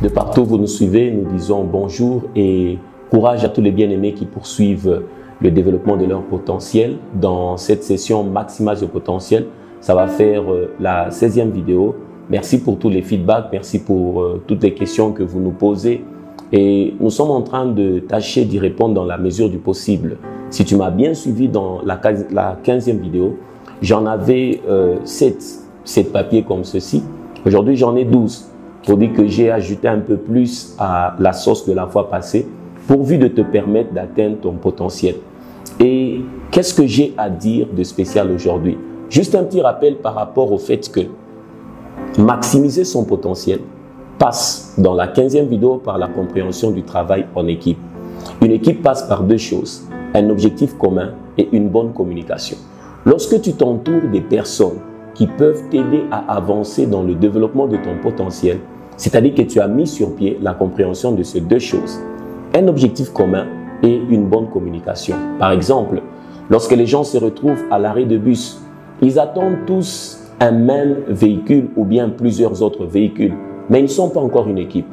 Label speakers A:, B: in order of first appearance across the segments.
A: De partout où vous nous suivez, nous disons bonjour et courage à tous les bien-aimés qui poursuivent le développement de leur potentiel. Dans cette session Maximage de potentiel, ça va faire la 16e vidéo. Merci pour tous les feedbacks, merci pour toutes les questions que vous nous posez. Et nous sommes en train de tâcher d'y répondre dans la mesure du possible. Si tu m'as bien suivi dans la 15e vidéo, j'en avais 7 papiers comme ceci. Aujourd'hui, j'en ai 12. Pour dire que j'ai ajouté un peu plus à la sauce de la fois passée, pourvu de te permettre d'atteindre ton potentiel. Et qu'est-ce que j'ai à dire de spécial aujourd'hui? Juste un petit rappel par rapport au fait que maximiser son potentiel passe dans la 15e vidéo par la compréhension du travail en équipe. Une équipe passe par deux choses, un objectif commun et une bonne communication. Lorsque tu t'entoures des personnes qui peuvent t'aider à avancer dans le développement de ton potentiel, c'est-à-dire que tu as mis sur pied la compréhension de ces deux choses, un objectif commun et une bonne communication. Par exemple, lorsque les gens se retrouvent à l'arrêt de bus, ils attendent tous un même véhicule ou bien plusieurs autres véhicules, mais ils ne sont pas encore une équipe.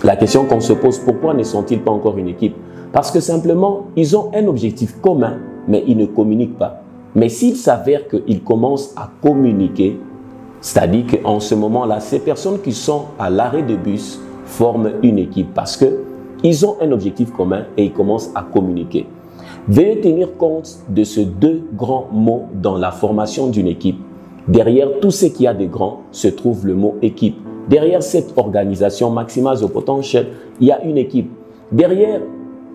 A: La question qu'on se pose, pourquoi ne sont-ils pas encore une équipe? Parce que simplement, ils ont un objectif commun, mais ils ne communiquent pas. Mais s'il s'avère qu'ils commencent à communiquer, c'est-à-dire qu'en ce moment-là, ces personnes qui sont à l'arrêt de bus forment une équipe parce qu'ils ont un objectif commun et ils commencent à communiquer. Veuillez tenir compte de ces deux grands mots dans la formation d'une équipe. Derrière tout ce qu'il y a de grand se trouve le mot équipe. Derrière cette organisation Maximage de potentiel, il y a une équipe. Derrière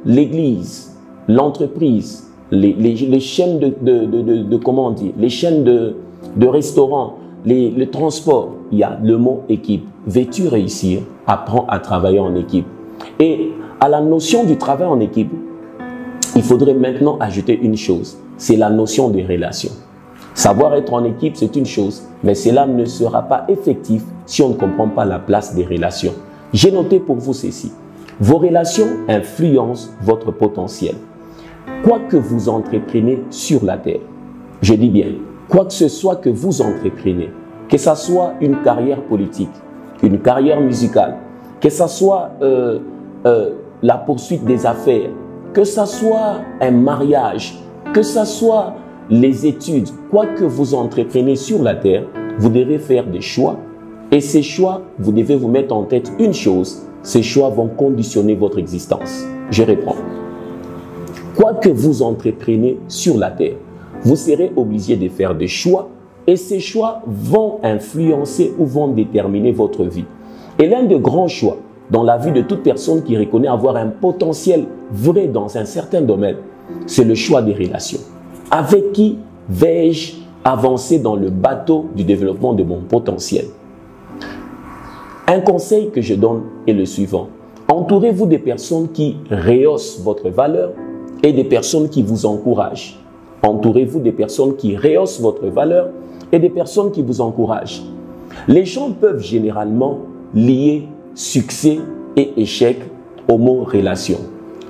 A: l'église, l'entreprise, les chaînes comment on dit, les chaînes de restaurants, le transport, il y a le mot équipe. Veux-tu réussir? Apprends à travailler en équipe. Et à la notion du travail en équipe, il faudrait maintenant ajouter une chose, c'est la notion des relations. Savoir être en équipe, c'est une chose, mais cela ne sera pas effectif si on ne comprend pas la place des relations. J'ai noté pour vous ceci. Vos relations influencent votre potentiel. Quoi que vous entreprenez sur la terre, je dis bien, quoi que ce soit que vous entreprenez, que ce soit une carrière politique, une carrière musicale, que ce soit la poursuite des affaires, que ce soit un mariage, que ce soit les études, quoi que vous entreprenez sur la terre, vous devez faire des choix. Et ces choix, vous devez vous mettre en tête une chose, ces choix vont conditionner votre existence. Je reprends. Quoi que vous entreprenez sur la terre, vous serez obligé de faire des choix et ces choix vont influencer ou vont déterminer votre vie. Et l'un des grands choix dans la vie de toute personne qui reconnaît avoir un potentiel vrai dans un certain domaine, c'est le choix des relations. Avec qui vais-je avancer dans le bateau du développement de mon potentiel? Un conseil que je donne est le suivant. Entourez-vous des personnes qui rehaussent votre valeur et des personnes qui vous encouragent. Entourez-vous des personnes qui rehaussent votre valeur et des personnes qui vous encouragent. Les gens peuvent généralement lier succès et échec au mot relation.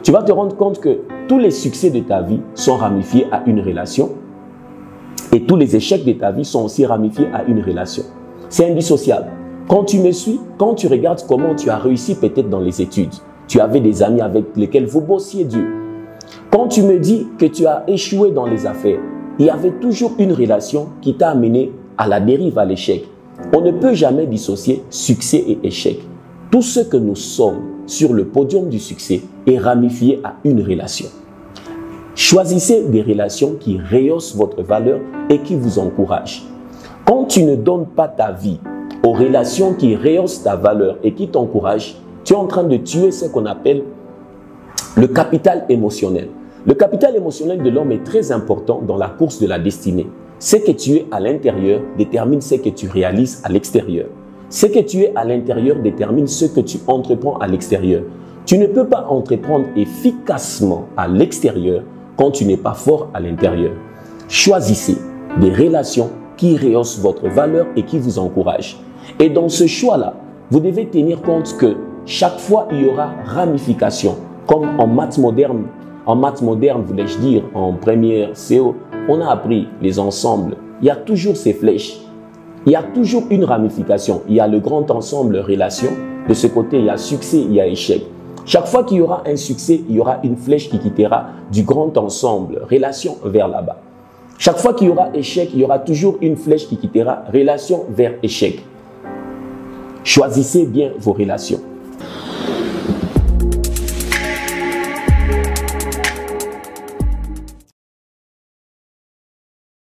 A: Tu vas te rendre compte que tous les succès de ta vie sont ramifiés à une relation et tous les échecs de ta vie sont aussi ramifiés à une relation. C'est indissociable. Quand tu me suis, quand tu regardes comment tu as réussi peut-être dans les études, tu avais des amis avec lesquels vous bossiez dur. Quand tu me dis que tu as échoué dans les affaires, il y avait toujours une relation qui t'a amené à la dérive, à l'échec. On ne peut jamais dissocier succès et échec. Tout ce que nous sommes sur le podium du succès est ramifié à une relation. Choisissez des relations qui rehaussent votre valeur et qui vous encouragent. Quand tu ne donnes pas ta vie aux relations qui rehaussent ta valeur et qui t'encouragent, tu es en train de tuer ce qu'on appelle le capital émotionnel. Le capital émotionnel de l'homme est très important dans la course de la destinée. Ce que tu es à l'intérieur détermine ce que tu réalises à l'extérieur. Ce que tu es à l'intérieur détermine ce que tu entreprends à l'extérieur. Tu ne peux pas entreprendre efficacement à l'extérieur quand tu n'es pas fort à l'intérieur. Choisissez des relations qui rehaussent votre valeur et qui vous encouragent. Et dans ce choix-là, vous devez tenir compte que chaque fois, il y aura ramification. Comme en maths moderne, voulais-je dire, en première CO, on a appris les ensembles. Il y a toujours ces flèches. il y a toujours une ramification. Il y a le grand ensemble relation. De ce côté, il y a succès, il y a échec. Chaque fois qu'il y aura un succès, il y aura une flèche qui quittera du grand ensemble relation vers là-bas. Chaque fois qu'il y aura échec, il y aura toujours une flèche qui quittera relation vers échec. Choisissez bien vos relations.